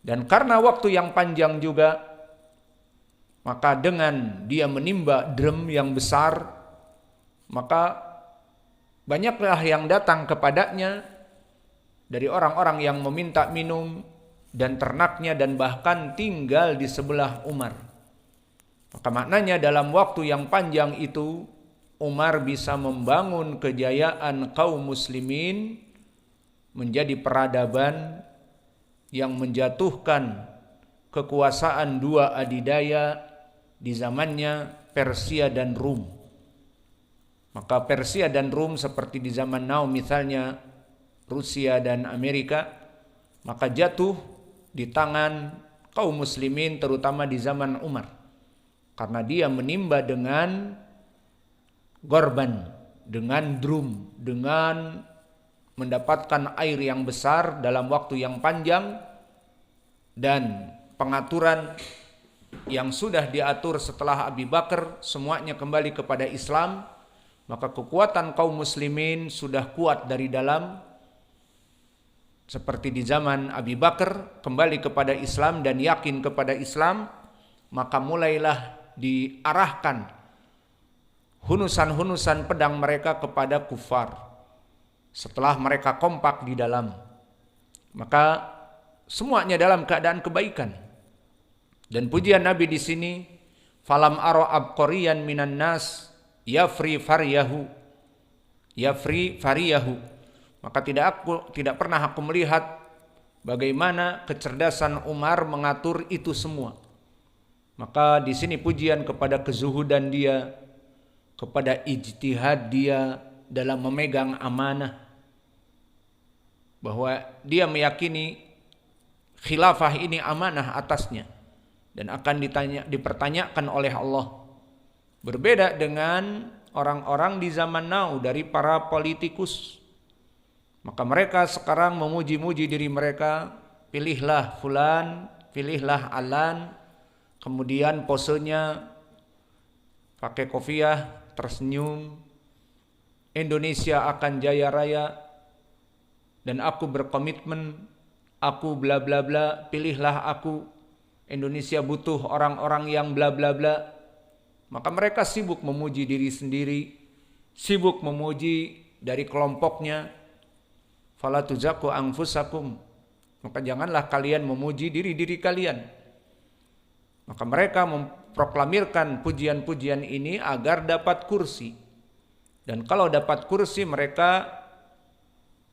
Dan karena waktu yang panjang juga, maka dengan dia menimba drum yang besar, maka banyaklah yang datang kepadanya dari orang-orang yang meminta minum dan ternaknya dan bahkan tinggal di sebelah Umar. Maka maknanya dalam waktu yang panjang itu Umar bisa membangun kejayaan kaum muslimin menjadi peradaban yang menjatuhkan kekuasaan dua adidaya di zamannya Persia dan Rum. Maka Persia dan Rum seperti di zaman now misalnya Rusia dan Amerika, maka jatuh di tangan kaum muslimin terutama di zaman Umar. Karena dia menimba dengan gorban, dengan drum, dengan mendapatkan air yang besar dalam waktu yang panjang, dan pengaturan yang sudah diatur setelah Abu Bakar semuanya kembali kepada Islam. Maka kekuatan kaum muslimin sudah kuat dari dalam, seperti di zaman Abu Bakar kembali kepada Islam dan yakin kepada Islam, maka mulailah diarahkan hunusan-hunusan pedang mereka kepada kufar. Setelah mereka kompak di dalam, maka semuanya dalam keadaan kebaikan. Dan pujian Nabi di sini, falam aro abqariyan minan nas yafri fariyahu, yafri fariyahu. Maka tidak pernah aku melihat bagaimana kecerdasan Umar mengatur itu semua. Maka di sini pujian kepada kezuhudan dia, kepada ijtihad dia dalam memegang amanah, bahwa dia meyakini khilafah ini amanah atasnya dan akan dipertanyakan oleh Allah. Berbeda dengan orang-orang di zaman now dari para politikus. Maka mereka sekarang memuji-muji diri mereka, pilihlah fulan, pilihlah alan, kemudian posenya pakai kopiah, tersenyum, Indonesia akan jaya raya, dan aku berkomitmen, aku bla bla bla, pilihlah aku, Indonesia butuh orang-orang yang bla bla bla. Maka mereka sibuk memuji diri sendiri, sibuk memuji dari kelompoknya. Fala tuzaku anfusakum, maka janganlah kalian memuji diri-diri kalian. Maka mereka memproklamirkan pujian-pujian ini agar dapat kursi. Dan kalau dapat kursi mereka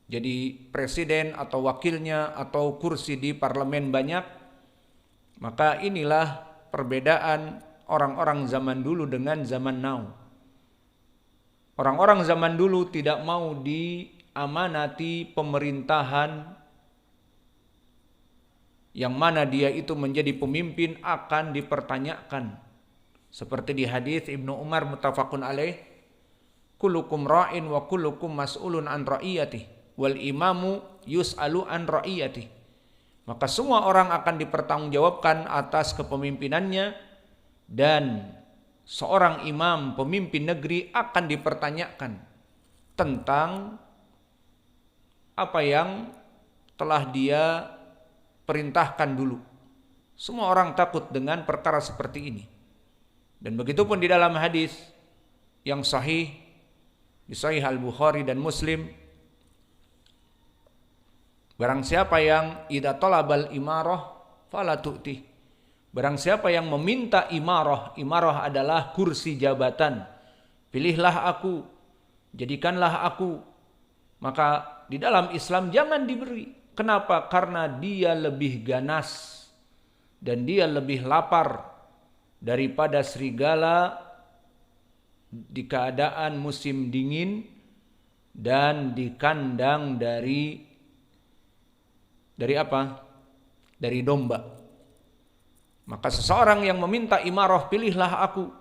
jadi presiden atau wakilnya atau kursi di parlemen banyak. Maka inilah perbedaan orang-orang zaman dulu dengan zaman now. Orang-orang zaman dulu tidak mau diamanati pemerintahan yang mana dia itu menjadi pemimpin akan dipertanyakan. Seperti di hadis Ibnu Umar muttafaqun alaih, kullukum ra'in wa kullukum mas'ulun an ra'iyatihi wal imamu yus'alu an ra'iyatihi. Maka semua orang akan dipertanggungjawabkan atas kepemimpinannya, dan seorang imam pemimpin negeri akan dipertanyakan tentang apa yang telah dia perintahkan dulu. Semua orang takut dengan perkara seperti ini. Dan begitupun di dalam hadis yang sahih di Sahih Al-Bukhari dan Muslim, barang siapa yang idza talabal imarah fala tu'ti. Barang siapa yang meminta imarah, imarah adalah kursi jabatan. Pilihlah aku, jadikanlah aku. Maka di dalam Islam jangan diberi. Kenapa? Karena dia lebih ganas dan dia lebih lapar daripada serigala di keadaan musim dingin dan di kandang dari apa? Dari domba. Maka seseorang yang meminta imarah, pilihlah aku,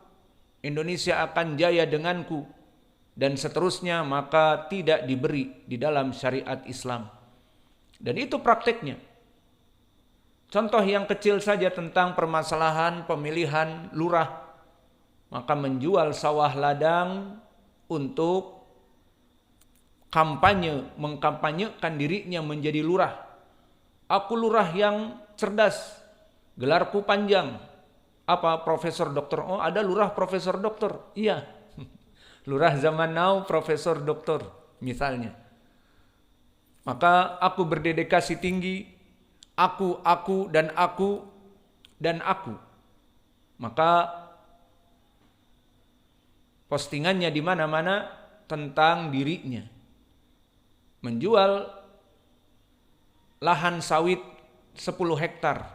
Indonesia akan jaya denganku, dan seterusnya, maka tidak diberi di dalam syariat Islam. Dan itu prakteknya. Contoh yang kecil saja tentang permasalahan pemilihan lurah. Maka menjual sawah ladang untuk kampanye, mengkampanyekan dirinya menjadi lurah. Aku lurah yang cerdas, gelarku panjang. Apa, profesor doktor? Oh, ada lurah profesor doktor. Iya. Lurah zaman now profesor doktor misalnya. Maka aku berdedikasi tinggi, aku dan aku dan aku. Maka postingannya di mana-mana tentang dirinya. Menjual lahan sawit 10 hektar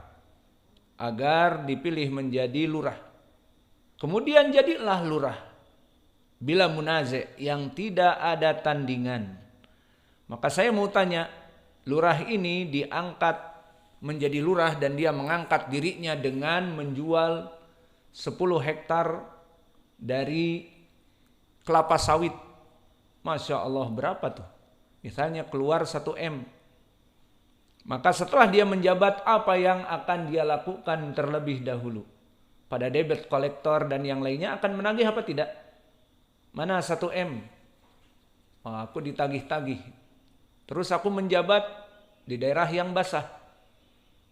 agar dipilih menjadi lurah. Kemudian jadilah lurah bila munaze, yang tidak ada tandingan. Maka saya mau tanya, lurah ini diangkat menjadi lurah dan dia mengangkat dirinya dengan menjual 10 hektar dari kelapa sawit. Masya Allah, berapa tuh? Misalnya keluar 1 M. Maka setelah dia menjabat, apa yang akan dia lakukan terlebih dahulu? Pada debit kolektor dan yang lainnya akan menagih apa tidak? Mana 1 M? Oh, aku ditagih-tagih. Terus aku menjabat di daerah yang basah.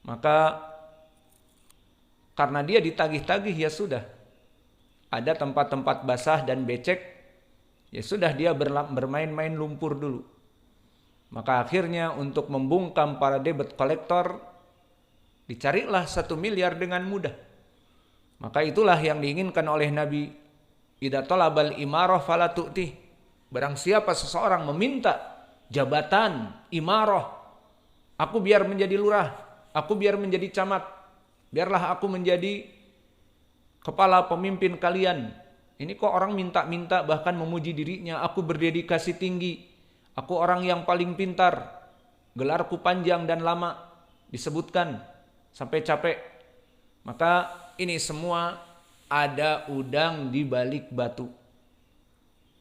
Maka karena dia ditagih-tagih, ya sudah. Ada tempat-tempat basah dan becek, ya sudah dia bermain-main lumpur dulu. Maka akhirnya untuk membungkam para debit kolektor, dicarilah 1 miliar dengan mudah. Maka itulah yang diinginkan oleh Nabi. Idza talabal imarah fala tu'tih. Barang siapa seseorang meminta jabatan imarah, aku biar menjadi lurah, aku biar menjadi camat, biarlah aku menjadi kepala pemimpin kalian. Ini kok orang minta-minta bahkan memuji dirinya, aku berdedikasi tinggi, aku orang yang paling pintar, gelarku panjang dan lama, disebutkan sampai capek. Maka ini semua ada udang di balik batu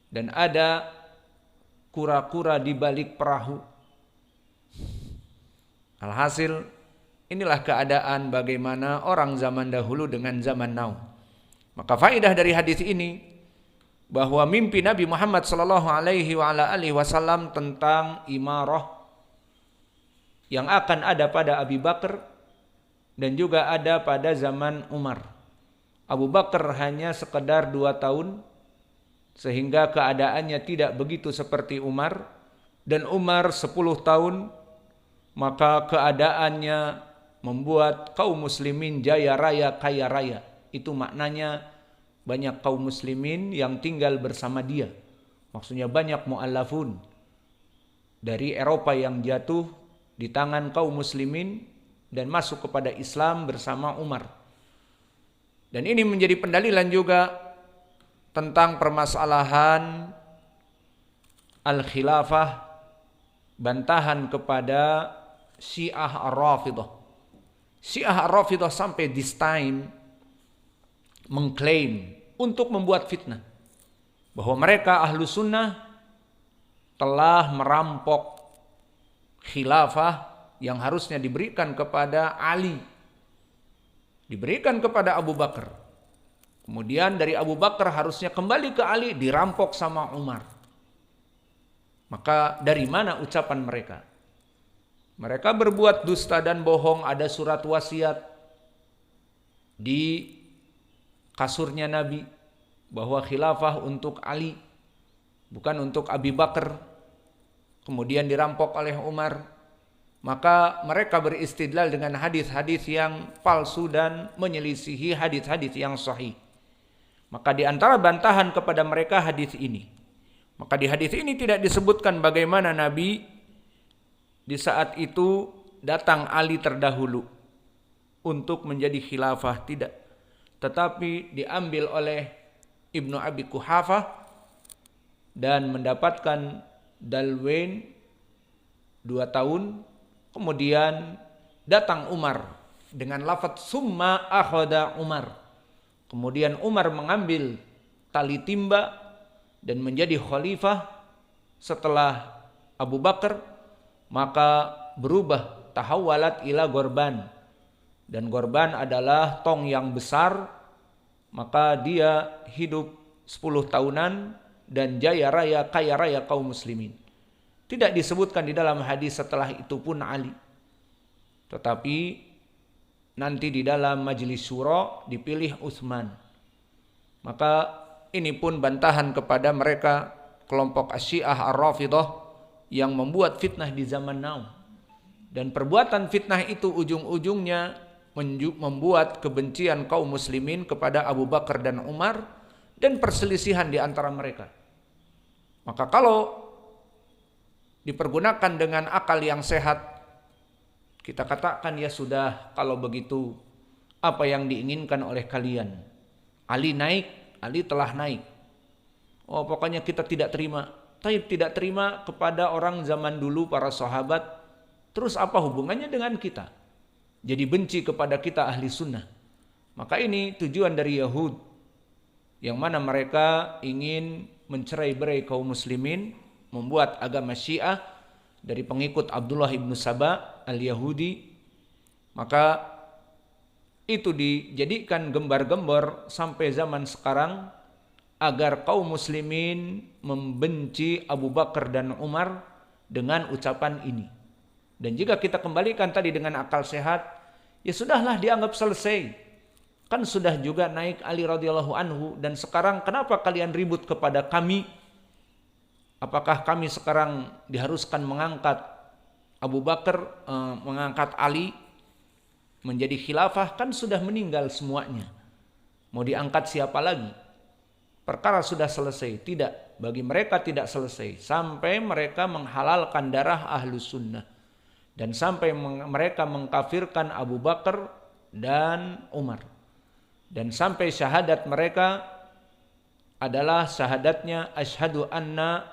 dan ada kura-kura di balik perahu. Alhasil, inilah keadaan bagaimana orang zaman dahulu dengan zaman now. Maka faedah dari hadis ini bahwa mimpi Nabi Muhammad sallallahu alaihi wasallam tentang imarah yang akan ada pada Abu Bakar dan juga ada pada zaman Umar. Abu Bakar hanya sekedar 2 tahun sehingga keadaannya tidak begitu seperti Umar, dan Umar 10 tahun maka keadaannya membuat kaum muslimin jaya raya kaya raya. Itu maknanya banyak kaum muslimin yang tinggal bersama dia. Maksudnya banyak mu'allafun dari Eropa yang jatuh di tangan kaum muslimin dan masuk kepada Islam bersama Umar. Dan ini menjadi pendalilan juga tentang permasalahan al-khilafah, bantahan kepada Syiah Ar-Rafidah. Syiah Ar-Rafidah sampai this time mengklaim untuk membuat fitnah bahwa mereka ahlu sunnah telah merampok khilafah yang harusnya diberikan kepada Ali, diberikan kepada Abu Bakar. Kemudian dari Abu Bakar harusnya kembali ke Ali, dirampok sama Umar. Maka dari mana ucapan mereka? Mereka berbuat dusta dan bohong. Ada surat wasiat di kasurnya Nabi bahwa khilafah untuk Ali, bukan untuk Abu Bakar. Kemudian dirampok oleh Umar. Maka mereka beristidlal dengan hadis-hadis yang palsu dan menyelisihi hadis-hadis yang sahih. Maka di antara bantahan kepada mereka hadis ini. Maka di hadis ini tidak disebutkan bagaimana Nabi di saat itu datang Ali terdahulu untuk menjadi khilafah, tidak. Tetapi diambil oleh Ibnu Abi Quhafah dan mendapatkan dalwain 2 tahun. Kemudian datang Umar dengan lafaz summa akhada Umar. Kemudian Umar mengambil tali timba dan menjadi khalifah setelah Abu Bakar, maka berubah tahawwalat ila gorban. Dan gorban adalah tong yang besar, maka dia hidup 10 tahunan dan jaya raya kaya raya kaum muslimin. Tidak disebutkan di dalam hadis setelah itu pun Ali. Tetapi nanti di dalam majelis syura dipilih Utsman. Maka ini pun bantahan kepada mereka kelompok Asy-Syiah Ar-Rafidhah yang membuat fitnah di zaman now. Dan perbuatan fitnah itu ujung-ujungnya membuat kebencian kaum muslimin kepada Abu Bakar dan Umar dan perselisihan di antara mereka. Maka kalau dipergunakan dengan akal yang sehat, kita katakan ya sudah, kalau begitu apa yang diinginkan oleh kalian? Ali naik, Ali telah naik. Oh pokoknya kita tidak terima. Tidak terima kepada orang zaman dulu para sahabat. Terus apa hubungannya dengan kita? Jadi benci kepada kita ahli sunnah. Maka ini tujuan dari Yahud, yang mana mereka ingin mencerai-berai kaum muslimin, membuat agama Syiah dari pengikut Abdullah ibnu Saba al-Yahudi. Maka itu dijadikan gembar-gembor sampai zaman sekarang agar kaum muslimin membenci Abu Bakar dan Umar dengan ucapan ini. Dan jika kita kembalikan tadi dengan akal sehat, ya sudahlah, dianggap selesai. Kan sudah juga naik Ali radhiyallahu anhu, dan sekarang kenapa kalian ribut kepada kami? Apakah kami sekarang diharuskan mengangkat Abu Bakar, mengangkat Ali menjadi khilafah? Kan sudah meninggal semuanya. Mau diangkat siapa lagi? Perkara sudah selesai. Tidak, bagi mereka tidak selesai sampai mereka menghalalkan darah Ahlus Sunnah dan sampai mereka mengkafirkan Abu Bakar dan Umar, dan sampai syahadat mereka adalah syahadatnya asyhadu anna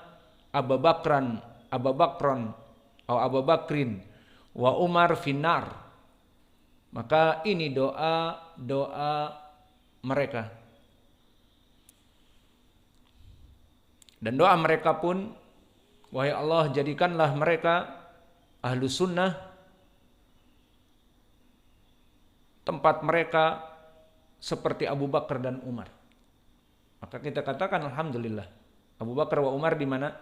Abu Bakran atau Abu Bakrin wa Umar finnar. Maka ini doa mereka. Dan doa mereka pun, wahai Allah, jadikanlah mereka ahlu sunnah tempat mereka seperti Abu Bakar dan Umar. Maka kita katakan alhamdulillah, Abu Bakar wa Umar di mana?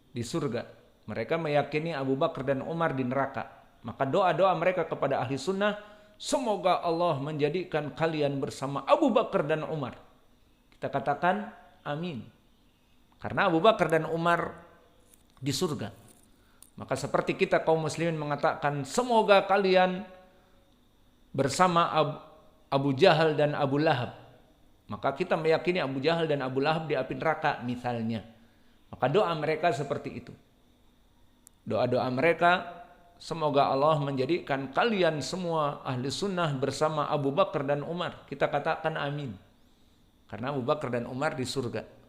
Di surga. Mereka meyakini Abu Bakar dan Umar di neraka. Maka doa-doa mereka kepada ahli sunnah, semoga Allah menjadikan kalian bersama Abu Bakar dan Umar. Kita katakan amin. Karena Abu Bakar dan Umar di surga. Maka seperti kita kaum muslimin mengatakan semoga kalian bersama Abu Jahal dan Abu Lahab. Maka kita meyakini Abu Jahal dan Abu Lahab di api neraka misalnya. Maka doa mereka seperti itu. Doa-doa mereka, semoga Allah menjadikan kalian semua ahli sunnah bersama Abu Bakar dan Umar. Kita katakan amin. Karena Abu Bakar dan Umar di surga.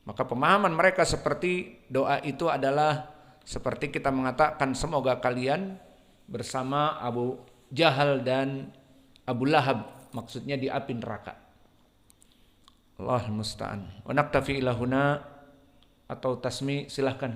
Maka pemahaman mereka seperti doa itu adalah seperti kita mengatakan semoga kalian bersama Abu Jahal dan Abu Lahab. Maksudnya di api neraka. Allah musta'an. Wa naktafi ilahuna, atau tasmi silahkan.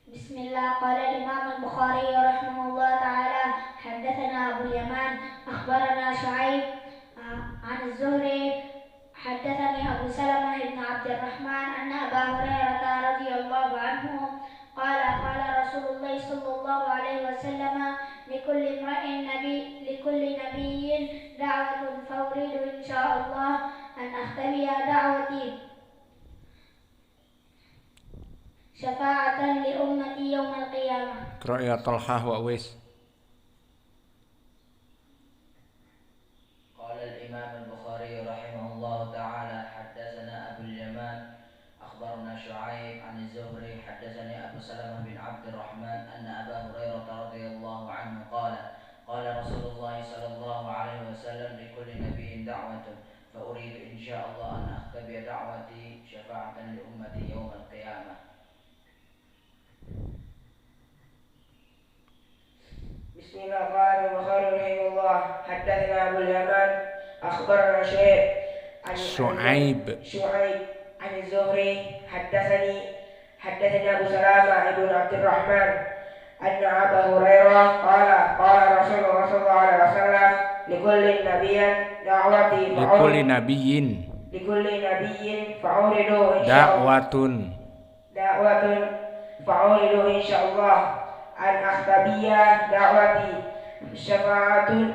Bismillah. Qala Imam Al-Bukhari rahimahullah ta'ala, haddatsana Abu Yaman akhbarana Shu'aib an Az-Zuhri haddatsani Abu Salamah ibn Abdurrahman anna Abu Hurairah radhiyallahu anhu qala qala Rasulullah sallallahu alaihi wasallam likulli nabiyyin da'watun fawridu insyaallah an akhtabiya da'wati syafa'atan li ummati yawmal qiyamah. Qira'at Talhah wa Uwais. Qala al-Imam al-Bukhari rahimahullah ta'ala haddatsana Abu al-Yaman akhbarana Shu'aib an az-Zuhri haddatsani Abu Salamah bin Abdurrahman anna Abu Hurairah radhiyallahu anhu qala qala Rasulullah sallallahu alaihi wasallam likulli nabiyyin da'watun fa uridu insyaallah an akhtabiya da'wati syafa'atan li ummati yawmal qiyamah. Bismillahirrahmanirrahim. Rahimahullah. Haddatsana Abu Yaman akhbarana Shu'aib an Az-Zuhri haddatsani Abu Salamah ibn Abdurrahman anna Abu Hurairah qala qala Rasulullah sallallahu alaihi wasallam likulli nabiyyin fa'uridu da'watun fa'uridu insyaallah an akhtabiyya da'wati syafa'atun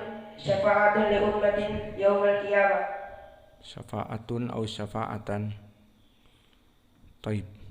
li ummatin yaumil qiyamah. Syafa'atun au syafa'atan. Taib.